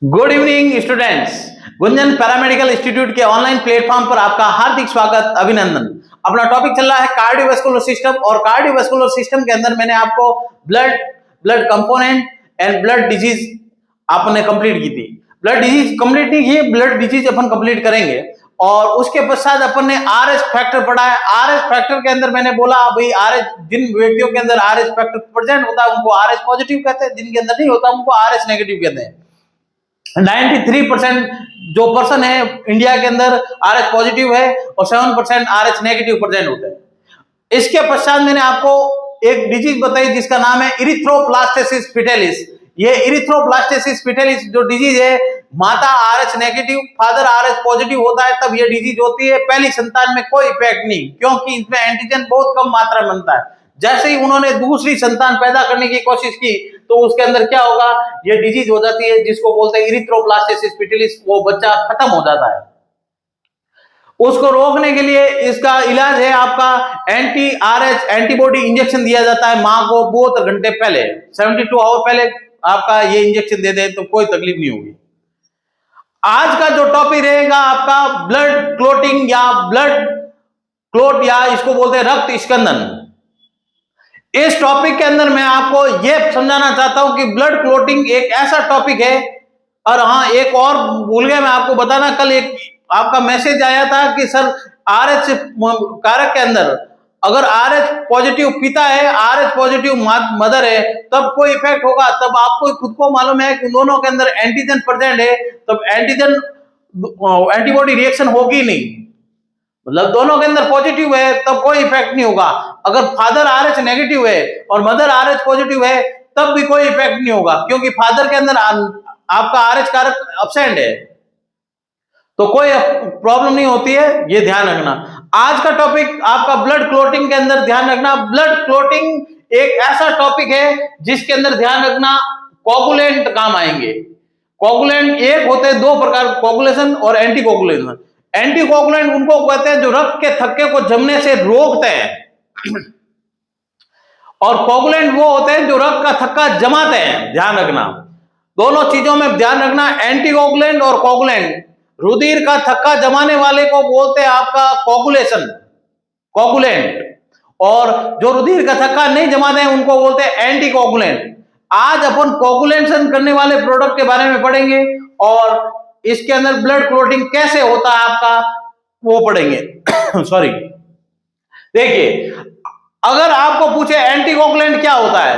Good evening students. Gunjan paramedical institute के online platform पर आपका हार्दिक स्वागत, अभिनंदन। अपना टॉपिक चल रहा है कार्डियोवास्कुलर सिस्टम, और कार्डियोवास्कुलर सिस्टम के अंदर मैंने आपको blood component and blood disease आपने कंप्लीट की थी। ब्लड डिजीज कंप्लीट नहीं की, ब्लड डिजीज अपन कंप्लीट करेंगे। और उसके पश्चात अपन ने आरएच फैक्टर पढ़ा है। आरएच फैक्टर के अंदर मैंने बोला भाई आरएच, जिन व्यक्तियों के अंदर आरएच फैक्टर प्रेजेंट होता है उनको आरएच पॉजिटिव कहते हैं, जिनके अंदर नहीं होता उनको आरएच नेगेटिव कहते हैं। 93% जो पर्सन है इंडिया के अंदर आरएच पॉजिटिव है और 7% आरएच नेगेटिव प्रेजेंट होता है। इसके पश्चात मैंने आपको एक डिजीज बताई जिसका नाम है इरिथ्रोब्लास्टेसिस फिटेलिस। ये इरिथ्रोब्लास्टेसिस फिटेलिस जो डिजीज है, माता RH negative father RH positive होता है तब ये डिजीज होती है। पहली संतान में कोई इफेक्ट नहीं, क्योंकि इसमें एंटीजन बहुत कम मात्रा में बनता है। जैसे ही उन्होंने दूसरी संतान पैदा करने की कोशिश की तो उसके अंदर क्या होगा, ये डिजीज हो जाती है जिसको बोलते हैं इरिथ्रोब्लास्टेसिस फिटेलिस। वो बच्चा खत्म हो जाता है। उसको रोकने के लिए इसका इलाज है आपका एंटी आरएच एंटीबॉडी इंजेक्शन दिया जाता है मां को 72 घंटे पहले, 72 आवर पहले आपका ये इंजेक्शन दे दे तो कोई तकलीफ नहीं होगी। आज का जो टॉपिक रहेगा आपका ब्लड क्लोटिंग या ब्लड क्लोट या इसको बोलते हैं रक्त स्कंदन। इस टॉपिक के अंदर मैं आपको यह समझाना चाहता हूं कि ब्लड क्लोटिंग एक ऐसा टॉपिक है। और हाँ, एक और भूल गया मैं आपको बताना, कल एक आपका मैसेज आया था कि सर आरएच कारक के अंदर अगर आरएच पॉजिटिव पिता है, आरएच पॉजिटिव मदर है, तब कोई इफेक्ट होगा। तब आपको खुद को मालूम है कि दोनों के अंदर एंटीजन प्रेजेंट है, तब एंटीजन एंटीबॉडी रिएक्शन होगी नहीं। मतलब दोनों के अंदर पॉजिटिव है तब कोई इफेक्ट नहीं होगा। अगर फादर आरएच नेगेटिव है और मदर आरएच पॉजिटिव है तब भी कोई इफेक्ट नहीं होगा, क्योंकि फादर के अंदर आपका आरएच कारक एब्सेंट है, तो कोई प्रॉब्लम नहीं होती है। ये ध्यान रखना। आज का टॉपिक आपका ब्लड क्लोटिंग के अंदर ध्यान रखना। ब्लड क्लोटिंग एक ऐसा टॉपिक है जिसके अंदर ध्यान रखना कोगुलेंट काम आएंगे। कोगुलेंट एक होते हैं दो प्रकार, कोगुलेशन और एंटी कोगुलेशन। एंटी कोगुलेंट उनको कहते हैं जो रक्त के थक्के को जमने से रोकते हैं, और कोगुलेंट वो होते हैं जो रक्त का थक्का जमाते हैं। ध्यान रखना, दोनों चीजों में ध्यान रखना। एंटी कोगुलेंट और कोगुलेंट, रुधिर का थक्का जमाने वाले को बोलते हैं आपका कोगुलेशन, कोगुलेंट, और जो रुधिर का थक्का नहीं जमाते हैं उनको बोलते हैं एंटी कोगुलेंट। आज अपन कोगुलेशन करने वाले प्रोडक्ट के बारे में पढ़ेंगे और इसके अंदर ब्लड क्लोटिंग कैसे होता है आपका वो पढ़ेंगे। सॉरी, देखिए अगर आपको पूछे एंटीकोगुलेंट क्या होता है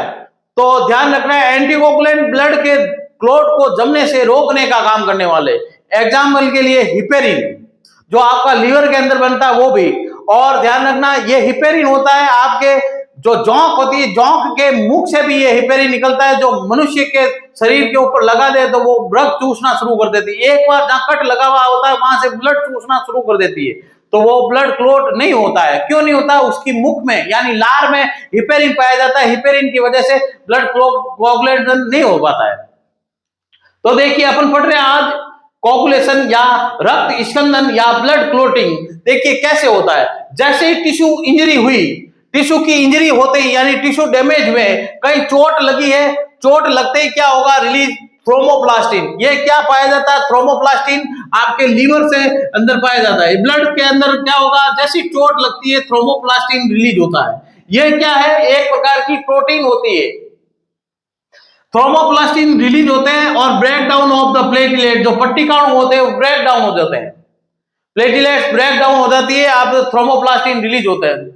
तो ध्यान रखना है एंटीकोगुलेंट ब्लड के क्लोट को जमने से रोकने का काम करने वाले। एग्जाम्पल के लिए हिपेरिन जो आपका लीवर के अंदर बनता है वो भी। और ध्यान रखना ये हिपेरिन होता है आपके जो जोंक होती है, जोंक के मुख से भी ये हिपेरिन निकलता है, जो मनुष्य के शरीर के ऊपर लगा दे तो वो रक्त चूसना शुरू कर देती है। एक बार जहां कट लगा हुआ होता है वहां से ब्लड चूसना शुरू कर देती है, तो वो ब्लड क्लोट नहीं होता है। क्यों नहीं होता? उसकी मुख में यानी लार में हिपेरिन पाया जाता है। हिपेरिन की वजह से ब्लड कोगुलेशन नहीं हो पाता है। तो देखिए अपन पढ़ रहे हैं आज कोगुलेशन या रक्त स्कंदन या ब्लड क्लोटिंग। देखिए कैसे होता है। जैसे ही टिश्यू इंजरी हुई, टिश्यू की इंजरी होते ही यानी टिश्यू डैमेज हुए, कहीं चोट लगी है, चोट लगते ही क्या होगा, रिलीज थ्रोम्बोप्लास्टिन। ये क्या पाया जाता है? थ्रोम्बोप्लास्टिन आपके लीवर से अंदर पाया जाता है। ब्लड के अंदर क्या होगा, जैसी चोट लगती है थ्रोम्बोप्लास्टिन रिलीज होता है। ये क्या है? एक प्रकार की प्रोटीन होती है। थ्रोम्बोप्लास्टिन रिलीज होते हैं और break down of the platelet, जो पट्टिकाणु होते हैं वो ब्रेक डाउन हो जाते हैं। प्लेटलेट्स ब्रेक डाउन हो जाती है, आप थ्रोम्बोप्लास्टिन रिलीज होते हैं।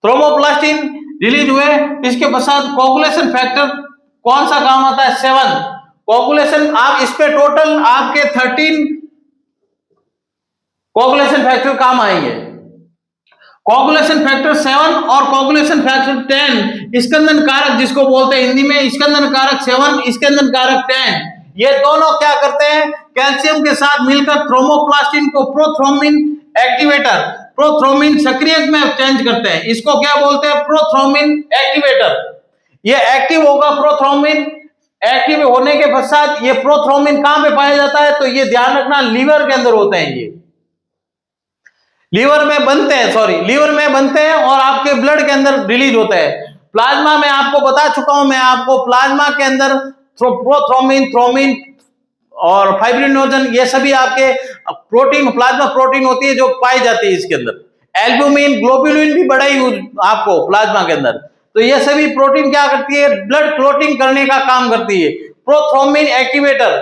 थ्रोम्बोप्लास्टिन रिलीज हुए, इसके पश्चात कोगुलेशन फैक्टर कौन सा काम आता है? 7 कोगुलेशन। आप इस पे टोटल आपके 13 कोगुलेशन फैक्टर काम आएंगे। कोगुलेशन फैक्टर 7 और कोगुलेशन फैक्टर 10, स्कंदन कारक जिसको बोलते हैं हिंदी में स्कंदन कारक 7, स्कंदन कारक 10, ये दोनों क्या करते हैं? कैल्शियम के साथ मिलकर थ्रोम्बोप्लास्टिन को प्रोथ्रोम्बिन एक्टिवेटर, प्रोथ्रोम्बिन सक्रियक में चेंज करते हैं। इसको क्या बोलते हैं? Prothrombin activator. ये एक्टिव होगा प्रोथ्रोम्बिन। एक्टिव होने के पश्चात ये प्रोथ्रोम्बिन कहां पे पाया जाता है? तो ये ध्यान रखना लीवर के अंदर होते हैं। ये लीवर में बनते हैं, सॉरी लीवर में बनते हैं और आपके ब्लड के अंदर रिलीज होते हैं। प्लाज्मा में आपको बता चुका हूं मैं आपको, प्लाज्मा के अंदर प्रोथ्रोम्बिन, थ्रोम्बिन और फाइब्रिनोजन, ये सभी आपके प्रोटीन, प्लाज्मा प्रोटीन होती है जो पाई जाती है इसके अंदर। एल्ब्यूमिन, ग्लोबुलिन भी बड़ा ही आपको प्लाज्मा के अंदर। तो ये सभी प्रोटीन क्या करती है, ब्लड क्लोटिंग करने का काम करती है। प्रोथ्रोम्बिन एक्टिवेटर,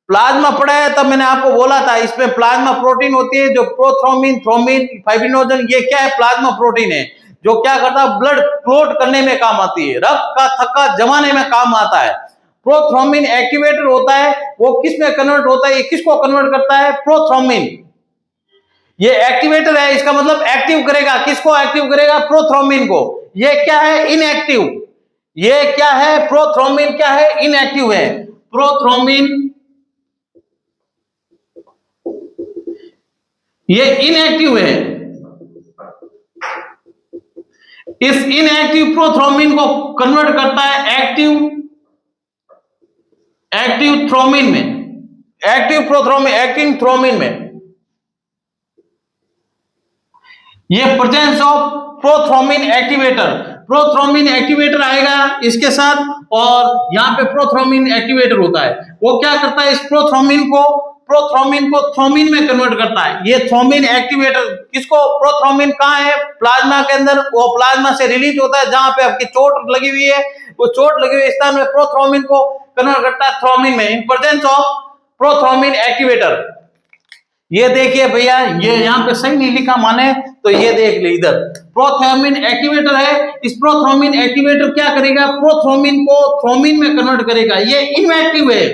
प्लाज्मा पड़ा है तब मैंने आपको बोला था इसमें प्लाज्मा प्रोटीन होती है जो प्रोथ्रोम्बिन, थ्रोम्बिन, फाइब्रिनोजन, ये क्या है, प्लाज्मा प्रोटीन है जो क्या करता है, ब्लड क्लोट करने में काम आती है, रक्त का थक्का जमाने में काम आता है। प्रोथ्रोम्बिन एक्टिवेटर होता है, वो किस में कन्वर्ट होता है, ये किसको कन्वर्ट करता है, प्रोथ्रोम्बिन। ये एक्टिवेटर है, इसका मतलब एक्टिव करेगा, किसको एक्टिव करेगा, प्रोथ्रोम्बिन को। ये क्या है, इनएक्टिव। ये क्या है, प्रोथ्रोम्बिन क्या है, इनएक्टिव है। प्रोथ्रोम्बिन ये इनएक्टिव है। इस इनएक्टिव प्रोथ्रोम्बिन को कन्वर्ट करता है एक्टिव थ्रोम्बिन में, एक्टिव प्रोथ्रोम्बिन, एक्टिव थ्रोम्बिन में। ये presence of prothrombin activator, prothrombin activator आएगा इसके साथ, और यहां पे प्रोथ्रोम्बिन एक्टिवेटर होता है, वो क्या करता है, इस प्रोथ्रोम्बिन को थ्रोम्बिन में कन्वर्ट करता है। ये थ्रोम्बिन एक्टिवेटर किसको, प्रोथ्रोम्बिन कहां है, प्लाज्मा के अंदर, वो प्लाज्मा से रिलीज होता है जहां पे आपकी चोट लगी हुई है, वो चोट लगी हुई स्थान में प्रोथ्रोम्बिन को कन्वर्ट करता है थ्रोम्बिन में, in presence of prothrombin activator. ये देखिए भैया, ये यहाँ पे सही नहीं लिखा माने तो ये देख ले, इधर प्रोथ्रोम्बिन एक्टिवेटर है। इस प्रोथ्रोम्बिन एक्टिवेटर क्या करेगा, प्रोथ्रोम्बिन को थ्रोम्बिन में कन्वर्ट करेगा। ये इनएक्टिव है,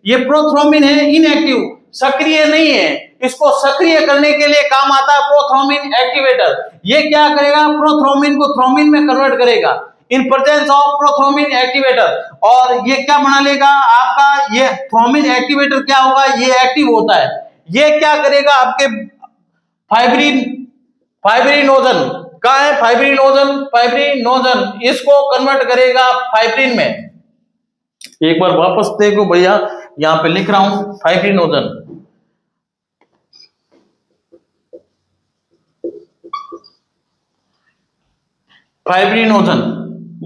ये प्रोथ्रोम्बिन है इनएक्टिव, सक्रिय नहीं है। इसको सक्रिय करने के लिए काम आता है प्रोथ्रोम्बिन एक्टिवेटर। ये क्या करेगा, प्रोथ्रोम्बिन को थ्रोम्बिन में कन्वर्ट करेगा in presence of prothrombin activator. और ये क्या बना लेगा आपका, ये थ्रोम्बिन एक्टिवेटर क्या होगा, ये एक्टिव होता है। ये क्या करेगा, आपके फाइब्रिनोजन कहाँ है, फाइब्रिनोजन इसको कन्वर्ट करेगा फाइब्रिन में। एक बार वापस देखो भैया, यहां पे लिख रहा हूं फाइब्रिनोजन।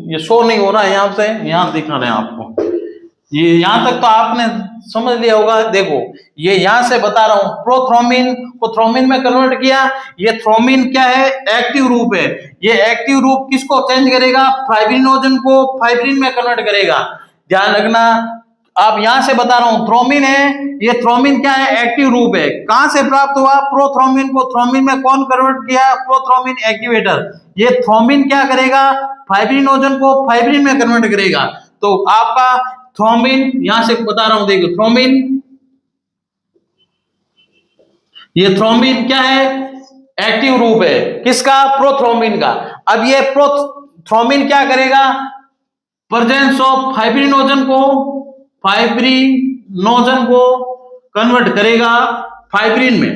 ये शो नहीं हो रहा है यहां से, यहां दिखा रहे हैं आपको। ये यहां तक तो आपने समझ लिया होगा। देखो ये यहां से बता रहा हूं, प्रोथ्रोम्बिन को थ्रोम्बिन में कन्वर्ट किया। ये थ्रोम्बिन क्या है, एक्टिव रूप है। ये एक्टिव रूप किसको चेंज करेगा, फाइब्रिनोजन को फाइब्रिन में कन्वर्ट करेगा। ध्यान रखना, आप यहां से बता रहा हूं, थ्रोम्बिन है, ये थ्रोम्बिन क्या है, एक्टिव रूप है। कहां से प्राप्त हुआ, प्रोथ्रोम्बिन को थ्रोम्बिन में कौन कन्वर्ट किया, प्रोथ्रोम्बिन एक्टिवेटर। ये थ्रोम्बिन क्या करेगा, फाइब्रिनोजन को फाइब्रिन में कन्वर्ट करेगा। तो आपका थ्रोम्बिन यहां से बता रहा हूं, देखो थ्रोम्बिन, ये थ्रोम्बिन क्या है, एक्टिव रूप है, किसका, प्रोथ्रोम्बिन का। अब ये थ्रोम्बिन क्या करेगा, प्रेजेंस ऑफ फाइब्रिनोजन को कन्वर्ट करेगा फाइब्रिन में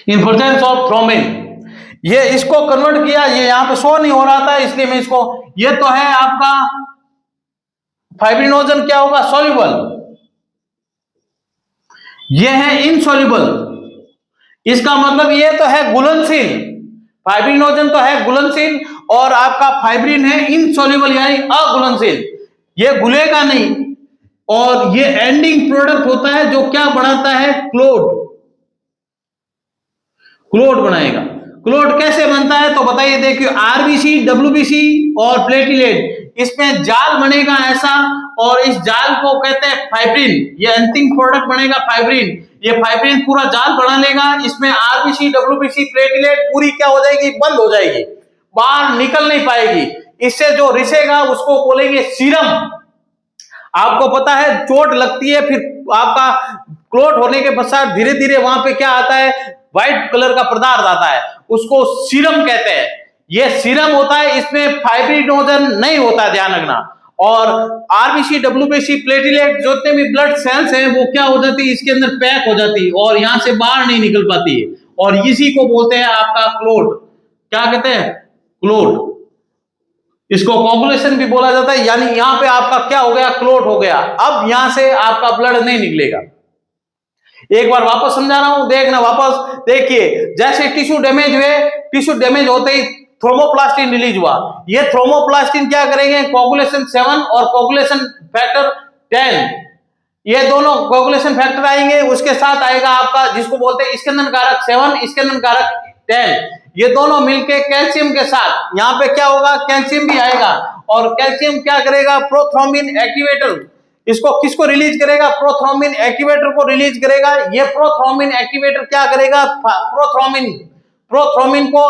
इन प्रेजेंस ऑफ थ्रोम्बिन। ये इसको कन्वर्ट किया, ये यहां पे शो नहीं हो रहा था इसलिए मैं इसको, ये तो है आपका फाइब्रिनोजन क्या होगा, सॉल्युबल, ये है इनसॉल्युबल। इसका मतलब ये तो है घुलनशील, फाइब्रिनोजन तो है घुलनशील और आपका फाइब्रिन है इनसॉल्युबल यानी अघुलनशील, ये घुलेगा नहीं। और ये एंडिंग प्रोडक्ट होता है जो क्या बनाता है, क्लोट बनाएगा। क्लोट कैसे बनता है तो बताइए, देखिए आरबीसी, डब्ल्यूबीसी और प्लेटलेट, इसमें जाल बनेगा ऐसा, और इस जाल को कहते हैं फाइब्रिन। ये अंतिम प्रोडक्ट बनेगा फाइब्रिन। ये फाइब्रिन पूरा जाल बना लेगा, इसमें आरबीसी, डब्ल्यूबीसी, प्लेटलेट पूरी क्या हो जाएगी, बंद हो जाएगी, बाहर निकल नहीं पाएगी। इससे जो रिसेगा उसको बोलेंगे सीरम। आपको पता है चोट लगती है, फिर आपका क्लोट होने के पश्चात धीरे धीरे वहां पे क्या आता है, व्हाइट कलर का पदार्थ आता है, उसको सीरम कहते हैं। ये सीरम होता है, इसमें फाइब्रिनोजन नहीं होता, ध्यान रखना। और आरबीसी, डब्ल्यूबीसी, प्लेटलेट जितने भी ब्लड सेल्स हैं वो क्या हो जाती है, इसके अंदर पैक हो जाती है और यहां से बाहर नहीं निकल पाती है, और इसी को बोलते हैं आपका क्लोट। क्या कहते हैं, क्लोट। इसको कोगुलेशन भी बोला जाता है, यानी यहां पे आपका क्या हो गया, क्लोट हो गया। अब यहां से आपका ब्लड नहीं निकलेगा। एक बार वापस समझा रहा हूं, देखना वापस देखिए। जैसे टिश्यू डैमेज हुए, टिश्यू डैमेज होते ही थ्रोम्बोप्लास्टिन रिलीज हुआ। ये थ्रोम्बोप्लास्टिन क्या करेंगे, कोगुलेशन 7 और कोगुलेशन फैक्टर 10, ये दोनों कोगुलेशन फैक्टर आएंगे, उसके साथ आएगा आपका जिसको बोलते हैं स्कंदन कारक 7, स्कंदन कारक 10, ये दोनों मिलके कैल्शियम के साथ यहाँ पे क्या होगा, कैल्शियम भी आएगा, और कैल्शियम क्या करेगा, प्रोथ्रोम्बिन एक्टिवेटर, इसको किसको रिलीज करेगा, प्रोथ्रोम्बिन एक्टिवेटर को रिलीज करेगा। ये प्रोथ्रोम्बिन एक्टिवेटर क्या करेगा, प्रोथ्रोम्बिन को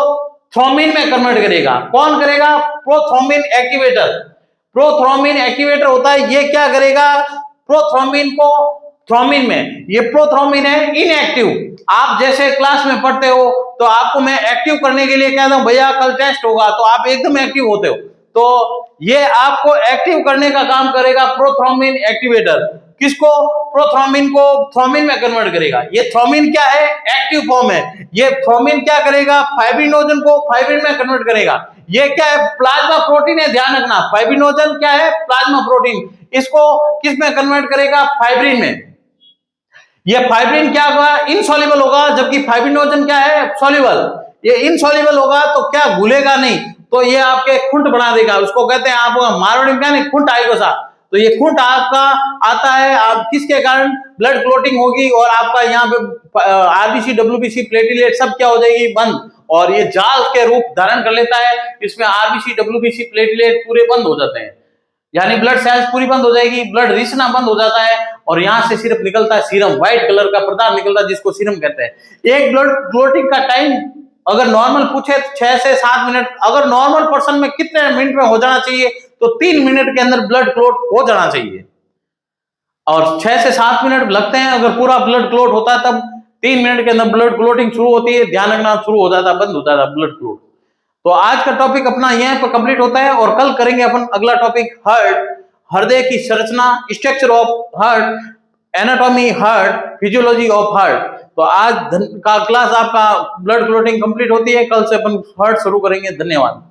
थ्रोम्बिन में कन्वर्ट करेगा। कौन करेगा, प्रोथ्रोम्बिन एक्टिवेटर। प्रोथ्रोम्बिन एक्टिवेटर होता है, ये क्या करेगा, प्रोथ्रोम्बिन को थ्रोम्बिन में, ये प्रोथ्रोम्बिन है इनएक्टिव। आप जैसे क्लास में पढ़ते हो तो आपको मैं एक्टिव करने के लिए कहता हूं भैया कल टेस्ट होगा, तो आप एकदम एक्टिव होते हो, तो ये आपको एक्टिव करने का काम करेगा प्रोथ्रोम्बिन एक्टिवेटर। किसको, प्रोथ्रोम्बिन को थ्रोम्बिन में कन्वर्ट करेगा। ये थ्रोम्बिन क्या है, एक्टिव फॉर्म है। ये थ्रोम्बिन क्या करेगा, फाइब्रिनोजन को फाइब्रिन में कन्वर्ट करेगा। ये क्या है, प्लाज्मा प्रोटीन है, ध्यान रखना, फाइब्रिनोजन क्या है, प्लाज्मा प्रोटीन, इसको किस में कन्वर्ट करेगा, फाइब्रिन में। ये फाइब्रिन क्या होगा, इनसॉल्युबल होगा, जबकि फाइब्रिनोजन क्या है, सॉल्युबल। ये इनसॉल्युबल होगा तो क्या घुलेगा नहीं, तो ये आपके खुंट बना देगा, उसको कहते हैं आप मारवाड़ी में क्या नहीं, खुंट आएगा सा। तो ये खुंट आपका आता है, आप किसके कारण, ब्लड क्लोटिंग होगी, और आपका यहाँ पे आरबीसी डब्ल्यूबीसी प्लेटलेट सब क्या हो जाएगी, बंद, और ये जाल के रूप धारण कर लेता है। इसमें आरबीसी डब्ल्यूबीसी प्लेटलेट पूरे बंद हो जाते हैं, यानी ब्लड सेल्स पूरी बंद हो जाएगी, ब्लड रिसना बंद हो जाता है, और यहां से सिर्फ निकलता है सीरम, व्हाइट कलर का पदार्थ निकलता है जिसको सीरम कहते हैं। एक ब्लड क्लोटिंग का टाइम अगर नॉर्मल पूछे 6 से 7 मिनट, अगर नॉर्मल पर्सन में कितने मिनट में हो जाना चाहिए, तो 3 मिनट के अंदर ब्लड क्लोट हो जाना चाहिए, और 6 से 7 मिनट लगते हैं अगर पूरा ब्लड क्लोट होता है, तब 3 मिनट के अंदर ब्लड क्लोटिंग शुरू होती है, ध्यान रखना, शुरू हो जाता है, बंद हो जाता है ब्लड क्लोट। तो आज का टॉपिक अपना यहीं पर कंप्लीट होता है, और कल करेंगे अपन अगला टॉपिक हार्ट, हृदय की संरचना, structure of heart, anatomy heart, physiology of heart. तो आज का क्लास आपका ब्लड क्लोटिंग कंप्लीट होती है, कल से अपन हार्ट शुरू करेंगे। धन्यवाद।